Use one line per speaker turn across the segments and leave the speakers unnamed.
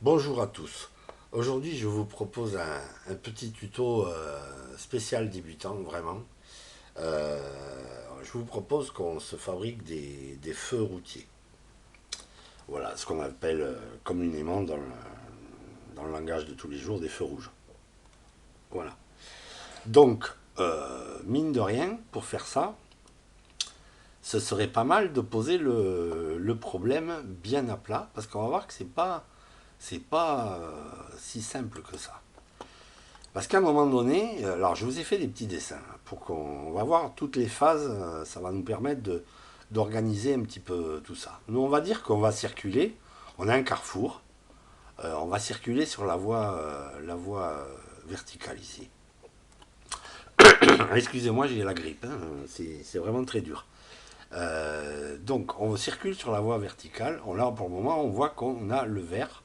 Bonjour à tous. Aujourd'hui, je vous propose un petit tuto spécial débutant, vraiment. Je vous propose qu'on se fabrique des feux routiers. Voilà, ce qu'on appelle communément dans le langage de tous les jours des feux rouges. Voilà. Donc, mine de rien, pour faire ça, ce serait pas mal de poser le problème bien à plat, parce qu'on va voir que c'est pas si simple que ça. Parce qu'à un moment donné, alors je vous ai fait des petits dessins pour qu'on va voir toutes les phases, ça va nous permettre d'organiser un petit peu tout ça. Nous, on va dire qu'on va circuler, on a un carrefour, on va circuler sur la voie verticale ici. Excusez-moi, j'ai la grippe, hein, c'est vraiment très dur. Donc, on circule sur la voie verticale. Là, pour le moment, on voit qu'on a le vert,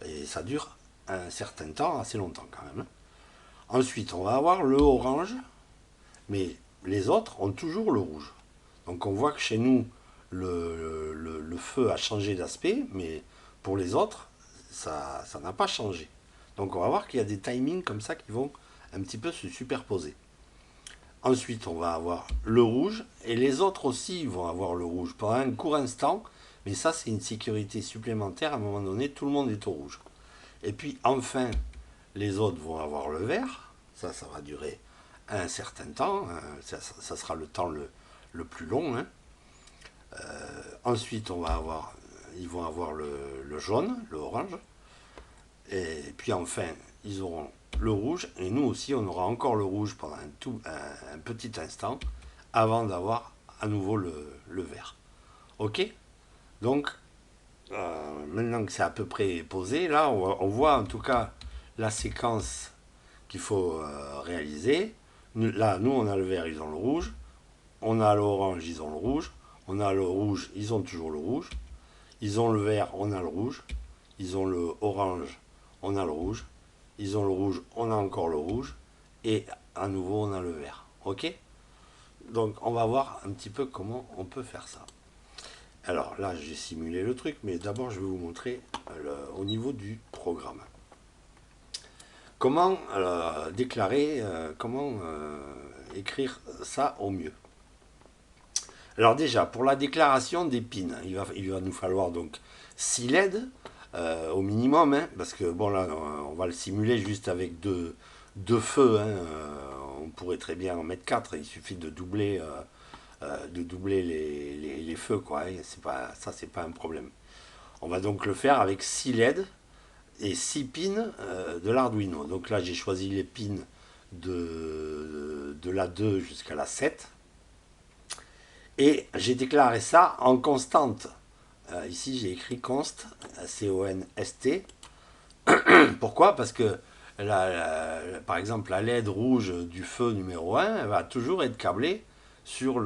et ça dure un certain temps, assez longtemps quand même, hein. Ensuite, on va avoir le orange, mais les autres ont toujours le rouge. Donc on voit que chez nous, le feu a changé d'aspect, mais pour les autres, ça n'a pas changé. Donc on va voir qu'il y a des timings comme ça qui vont un petit peu se superposer. Ensuite, on va avoir le rouge, et les autres aussi vont avoir le rouge pendant un court instant, mais ça c'est une sécurité supplémentaire, à un moment donné, tout le monde est au rouge. Et puis enfin, les autres vont avoir le vert, ça va durer un certain temps, hein, ça sera le temps le plus long, hein. Ensuite, ils vont avoir le jaune, le orange, et puis enfin, ils auront le rouge, et nous aussi, on aura encore le rouge pendant un petit instant, avant d'avoir à nouveau le vert. Ok. Donc, maintenant que c'est à peu près posé, là, on voit en tout cas la séquence qu'il faut réaliser. Là, nous, on a le vert, ils ont le rouge. On a l'orange, ils ont le rouge. On a le rouge, ils ont toujours le rouge. Ils ont le vert, on a le rouge. Ils ont le orange, on a le rouge. Ils ont le rouge, on a encore le rouge. Et à nouveau, on a le vert. Ok. Donc, on va voir un petit peu comment on peut faire ça. Alors là, j'ai simulé le truc, mais d'abord, je vais vous montrer au niveau du programme. Comment déclarer, comment écrire ça au mieux. Alors déjà, pour la déclaration des pins, il va nous falloir donc 6 LED au minimum, hein, parce que bon là, on va le simuler juste avec deux feux, hein, on pourrait très bien en mettre 4, il suffit de doubler les feux, quoi, hein, ça c'est pas un problème. On va donc le faire avec 6 LED et 6 pins de l'Arduino. Donc là, j'ai choisi les pins de la 2 jusqu'à la 7. Et j'ai déclaré ça en constante. Ici, j'ai écrit const, C-O-N-S-T. Pourquoi? Parce que, par exemple, la LED rouge du feu numéro 1 va toujours être câblée sur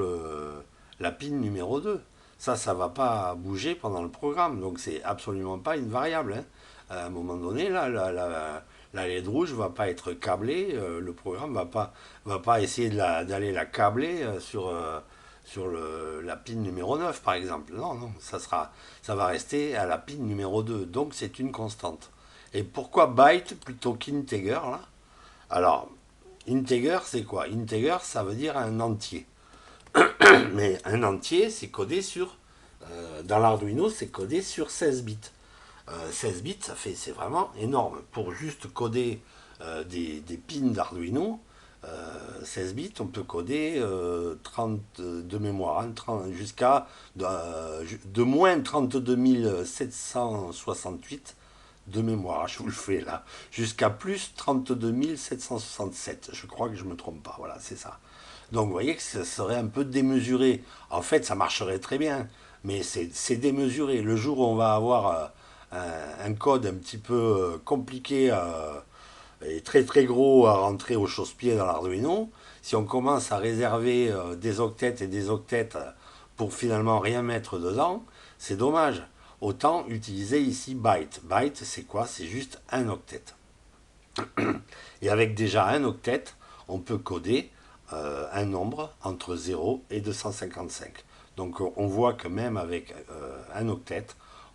la pin numéro 2. Ça ne va pas bouger pendant le programme. Donc, c'est absolument pas une variable, hein. À un moment donné, là, la LED rouge ne va pas être câblée. Le programme va pas essayer d'aller la câbler sur la pin numéro 9, par exemple. Non, non, ça va rester à la pin numéro 2. Donc, c'est une constante. Et pourquoi byte plutôt qu'integer là? Alors, integer, c'est quoi? Integer, ça veut dire un entier. Mais un entier, c'est codé dans l'Arduino, c'est codé sur 16 bits. 16 bits, c'est vraiment énorme. Pour juste coder des pins d'Arduino, 16 bits, on peut coder 30 de mémoire, hein, jusqu'à de moins 32 768 de mémoire, je vous le fais là, jusqu'à plus 32 767. Je crois que je ne me trompe pas, voilà, c'est ça. Donc vous voyez que ça serait un peu démesuré. En fait, ça marcherait très bien, mais c'est démesuré. Le jour où on va avoir un code un petit peu compliqué et très très gros à rentrer au chausse-pied dans l'Arduino, si on commence à réserver des octets et des octets pour finalement rien mettre dedans, c'est dommage. Autant utiliser ici byte. Byte, c'est quoi? C'est juste un octet. Et avec déjà un octet, on peut coder un nombre entre 0 et 255. Donc on voit que même avec un octet,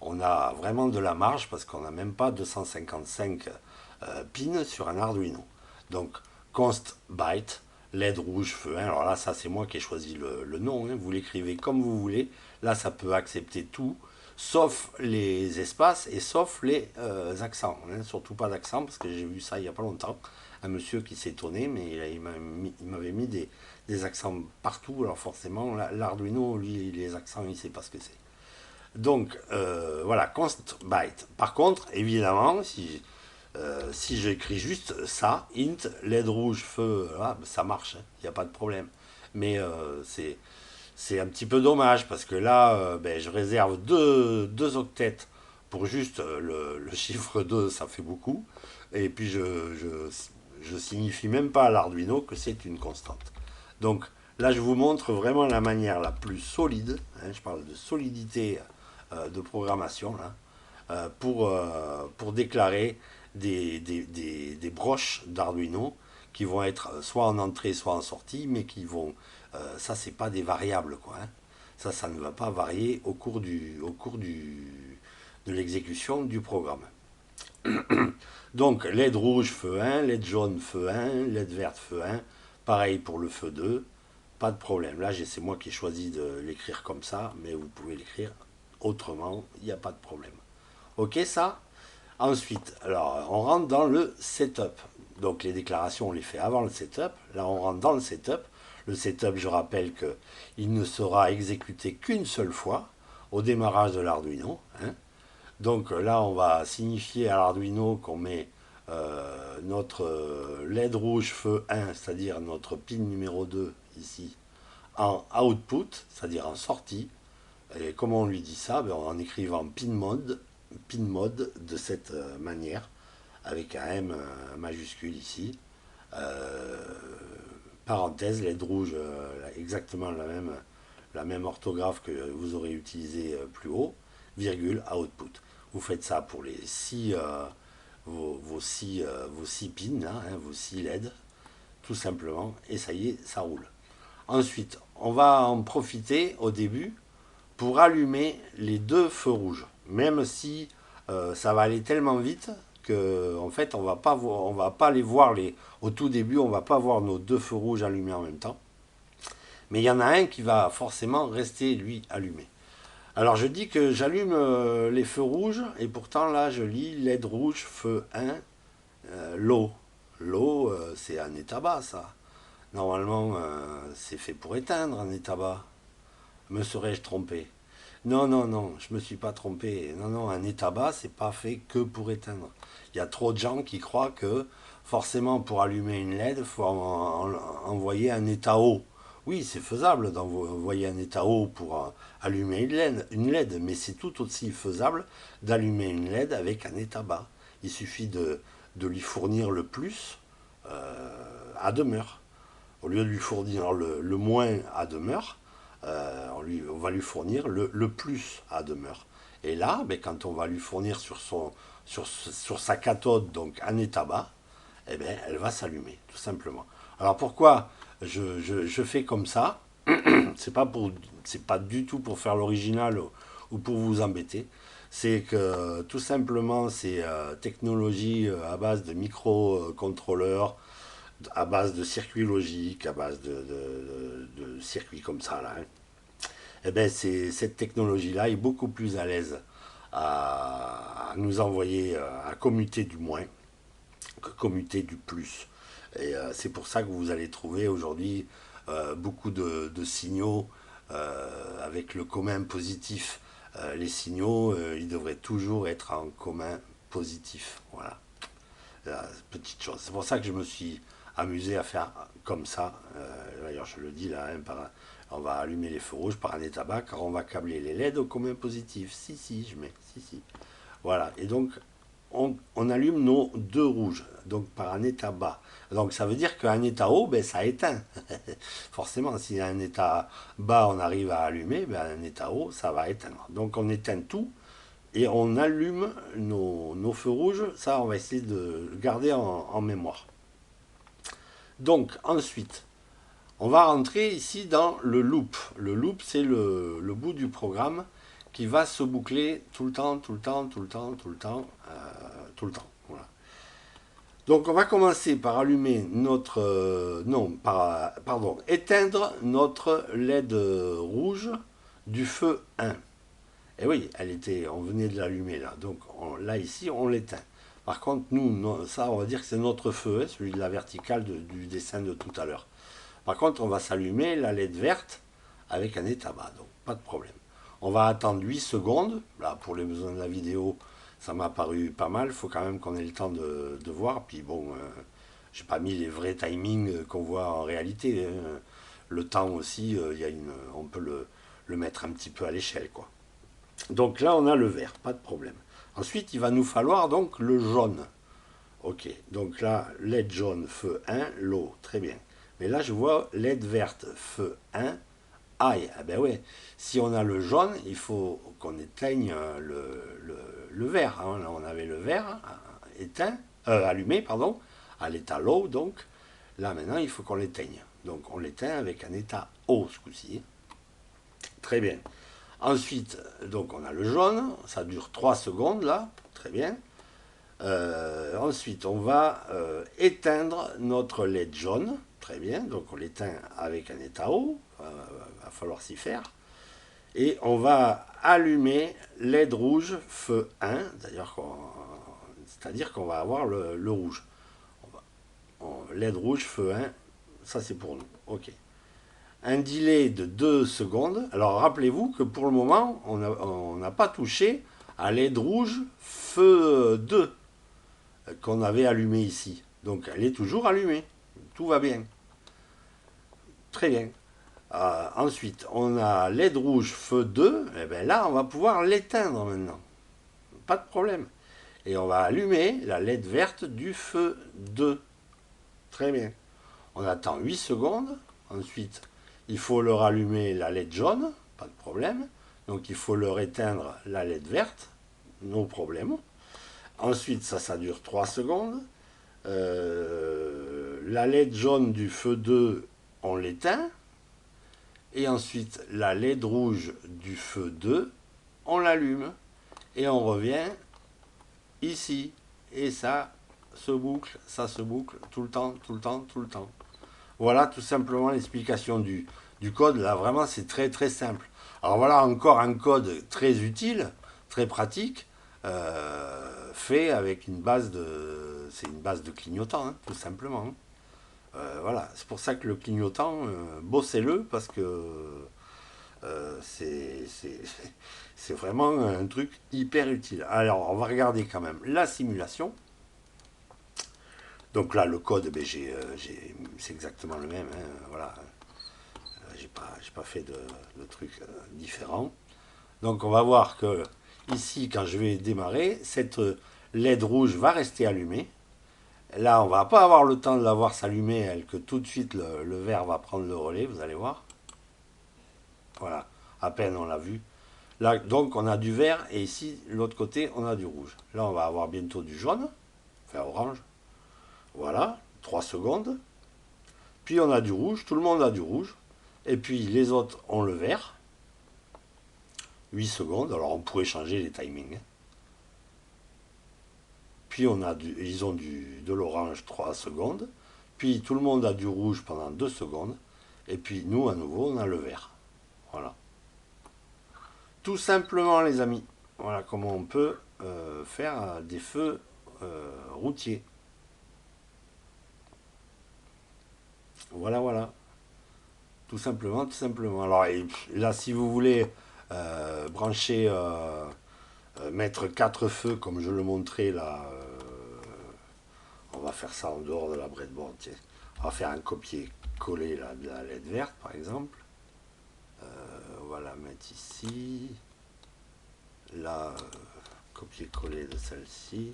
on a vraiment de la marge parce qu'on n'a même pas 255 pins sur un Arduino. Donc, const byte, LED rouge feu 1. Alors là, ça c'est moi qui ai choisi le nom. Hein. Vous l'écrivez comme vous voulez. Là, ça peut accepter tout, sauf les espaces et sauf les accents. Hein. Surtout pas d'accent parce que j'ai vu ça il n'y a pas longtemps. Un monsieur qui s'étonnait, mais il m'avait mis des accents partout. Alors forcément, l'Arduino, lui, les accents, il ne sait pas ce que c'est. Donc, voilà, const byte. Par contre, évidemment, si j'écris juste ça, int, LED rouge, feu, là, ça marche, il n'y a pas de problème. Mais c'est un petit peu dommage parce que là, ben, je réserve deux octets pour juste le chiffre 2, ça fait beaucoup. Et puis je signifie même pas à l'Arduino que c'est une constante. Donc là, je vous montre vraiment la manière la plus solide, hein, je parle de solidité de programmation, là, pour déclarer des broches d'Arduino qui vont être soit en entrée, soit en sortie, mais qui vont... ça, c'est pas des variables, quoi. Hein. Ça ne va pas varier de l'exécution du programme. Donc, LED rouge, feu 1, LED jaune, feu 1, LED verte, feu 1. Pareil pour le feu 2. Pas de problème. Là, c'est moi qui ai choisi de l'écrire comme ça, mais vous pouvez l'écrire autrement, il n'y a pas de problème. Ok, ça. Ensuite, alors, on rentre dans le setup. Donc, les déclarations, on les fait avant le setup. Là, on rentre dans le setup. Le setup, je rappelle qu'il ne sera exécuté qu'une seule fois au démarrage de l'Arduino. Hein. Donc là, on va signifier à l'Arduino qu'on met notre LED rouge feu 1, c'est-à-dire notre pin numéro 2 ici, en output, c'est-à-dire en sortie. Et comment on lui dit ça? Ben, en écrivant pin mode de cette manière, avec un M majuscule ici. Euh, Parenthèse, LED rouge, exactement la même orthographe que vous aurez utilisé plus haut, virgule, output. Vous faites ça pour les vos six pins, là, hein, vos 6 LED, tout simplement, et ça y est, ça roule. Ensuite, on va en profiter au début pour allumer les deux feux rouges, même si ça va aller tellement vite que en fait on va pas les voir au tout début, on va pas voir nos deux feux rouges allumés en même temps. Mais il y en a un qui va forcément rester lui allumé. Alors je dis que j'allume les feux rouges et pourtant là je lis LED rouge feu 1 l'eau. L'eau c'est un état bas ça. Normalement c'est fait pour éteindre un état bas. Me serais-je trompé? Non, non, non, je me suis pas trompé. Non, non, un état bas, c'est pas fait que pour éteindre. Il y a trop de gens qui croient que forcément pour allumer une LED, il faut envoyer un état haut. Oui, c'est faisable d'envoyer un état haut pour allumer une LED, mais c'est tout aussi faisable d'allumer une LED avec un état bas. Il suffit de lui fournir le plus à demeure. Au lieu de lui fournir le moins à demeure, on va lui fournir le plus à demeure. Et là, ben, quand on va lui fournir sur sa cathode donc un état bas, eh ben, elle va s'allumer, tout simplement. Alors pourquoi je fais comme ça? C'est pas du tout pour faire l'original ou pour vous embêter. C'est que tout simplement, c'est technologie à base de microcontrôleurs, à base de circuits logiques, à base de circuits comme ça, là. Hein. Eh ben, cette technologie-là est beaucoup plus à l'aise à nous envoyer à commuter du moins que commuter du plus. Et c'est pour ça que vous allez trouver aujourd'hui beaucoup de signaux avec le commun positif. Les signaux, ils devraient toujours être en commun positif. Voilà. Petite chose. C'est pour ça que je me suis amusé à faire comme ça. D'ailleurs, je le dis là, hein, on va allumer les feux rouges par un état bas car on va câbler les LED au commun positif. Si, si, je mets. Si, si. Voilà. Et donc, on allume nos deux rouges, donc par un état bas. Donc, ça veut dire qu'un état haut, ben, ça éteint. Forcément, si un état bas, on arrive à allumer, ben, un état haut, ça va éteindre. Donc, on éteint tout et on allume nos feux rouges. Ça, on va essayer de le garder en mémoire. Donc, ensuite, on va rentrer ici dans le loop. Le loop, c'est le bout du programme qui va se boucler tout le temps, tout le temps, tout le temps, tout le temps, tout le temps. Voilà. Donc on va commencer par allumer notre... pardon, éteindre notre LED rouge du feu 1. Et oui, on venait de l'allumer là. Donc là ici, on l'éteint. Par contre, nous, ça, on va dire que c'est notre feu, hein, celui de la verticale du dessin de tout à l'heure. Par contre, on va s'allumer la LED verte avec un état bas, donc pas de problème. On va attendre 8 secondes. Là, pour les besoins de la vidéo, ça m'a paru pas mal. Il faut quand même qu'on ait le temps de voir. Puis bon, j'ai pas mis les vrais timings qu'on voit en réalité, hein. Le temps aussi, on peut le mettre un petit peu à l'échelle, quoi. Donc là, on a le vert, pas de problème. Ensuite, il va nous falloir donc le jaune. Ok, donc là, LED jaune, feu 1, l'eau, très bien. Mais là, je vois LED verte, feu 1, aïe. Ah ben ouais, si on a le jaune, il faut qu'on éteigne le vert, hein. Là, on avait le vert éteint, allumé, pardon, à l'état low, donc. Là, maintenant, il faut qu'on l'éteigne. Donc, on l'éteint avec un état haut, ce coup-ci. Très bien. Ensuite, donc on a le jaune, ça dure 3 secondes là, très bien. Ensuite, on va éteindre notre LED jaune, très bien, donc on l'éteint avec un état haut, va falloir s'y faire. Et on va allumer LED rouge feu 1, c'est-à-dire qu'on va avoir le rouge. LED rouge feu 1, ça c'est pour nous, ok. Un delay de 2 secondes. Alors rappelez-vous que pour le moment, on n'a pas touché à LED rouge feu 2 qu'on avait allumé ici. Donc elle est toujours allumée. Tout va bien. Très bien. Ensuite, on a LED rouge feu 2. Et bien là, on va pouvoir l'éteindre maintenant. Pas de problème. Et on va allumer la LED verte du feu 2. Très bien. On attend 8 secondes. Ensuite, il faut leur allumer la LED jaune, pas de problème. Donc il faut leur éteindre la LED verte, no problème. Ensuite, ça dure 3 secondes. La LED jaune du feu 2, on l'éteint. Et ensuite, la LED rouge du feu 2, on l'allume. Et on revient ici. Et ça se boucle tout le temps, tout le temps, tout le temps. Voilà tout simplement l'explication du code. Là, vraiment, c'est très très simple. Alors voilà encore un code très utile, très pratique, fait avec une base de... C'est une base de clignotant, hein, tout simplement, hein. Voilà, c'est pour ça que le clignotant, bossez-le, parce que c'est c'est vraiment un truc hyper utile. Alors, on va regarder quand même la simulation. Donc là, le code, ben, c'est exactement le même, hein, voilà. J'ai pas fait de trucs différents. Donc on va voir que ici, quand je vais démarrer, cette LED rouge va rester allumée. Là, on va pas avoir le temps de la voir s'allumer, elle, que tout de suite le vert va prendre le relais, vous allez voir. Voilà, à peine on l'a vu. Là, donc on a du vert et ici, l'autre côté, on a du rouge. Là, on va avoir bientôt du jaune, enfin orange. Voilà, 3 secondes. Puis on a du rouge, tout le monde a du rouge. Et puis les autres ont le vert. 8 secondes, alors on pourrait changer les timings. Puis ils ont de l'orange 3 secondes. Puis tout le monde a du rouge pendant 2 secondes. Et puis nous, à nouveau, on a le vert. Voilà. Tout simplement, les amis. Voilà comment on peut faire des feux routiers. Voilà, voilà. Tout simplement, tout simplement. Alors là, si vous voulez brancher, mettre 4 feux comme je le montrais là, on va faire ça en dehors de la breadboard. Tiens. On va faire un copier-coller de la LED verte par exemple. On va la mettre ici. Là, copier-coller de celle-ci.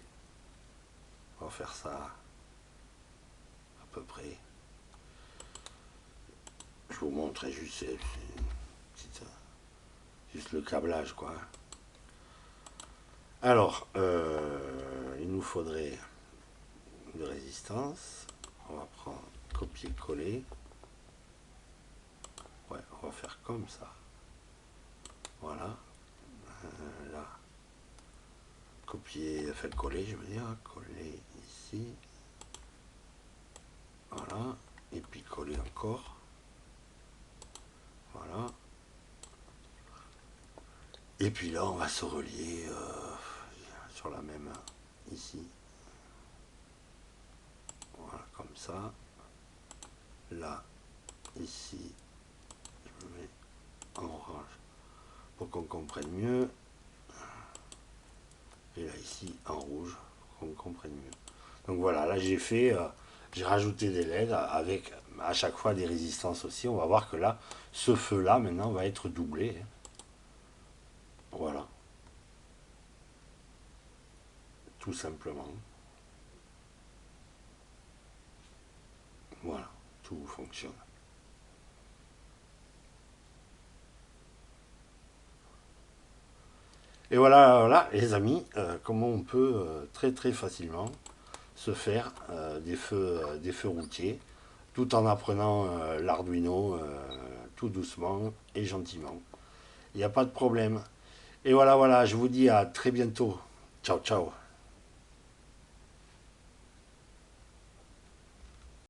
On va faire ça à peu près. Je vous montrerai juste, juste le câblage quoi. Alors, il nous faudrait de résistance. On va prendre copier-coller. Ouais, on va faire comme ça. Voilà. Là, copier, enfin coller, je veux dire, coller ici, voilà, et puis coller encore, voilà. Et puis là, on va se relier sur la même, ici, voilà, comme ça. Là, ici, je me mets en orange pour qu'on comprenne mieux. Et là, ici, en rouge, pour qu'on comprenne mieux. Donc voilà, là j'ai fait, j'ai rajouté des LED avec à chaque fois des résistances aussi. On va voir que là, ce feu-là, maintenant, va être doublé, hein. Voilà, tout simplement. Voilà, tout fonctionne. Et voilà, voilà, les amis, comment on peut très très facilement se faire des feux routiers, tout en apprenant l'Arduino tout doucement et gentiment. Il n'y a pas de problème. Et voilà, voilà, je vous dis à très bientôt. Ciao, ciao.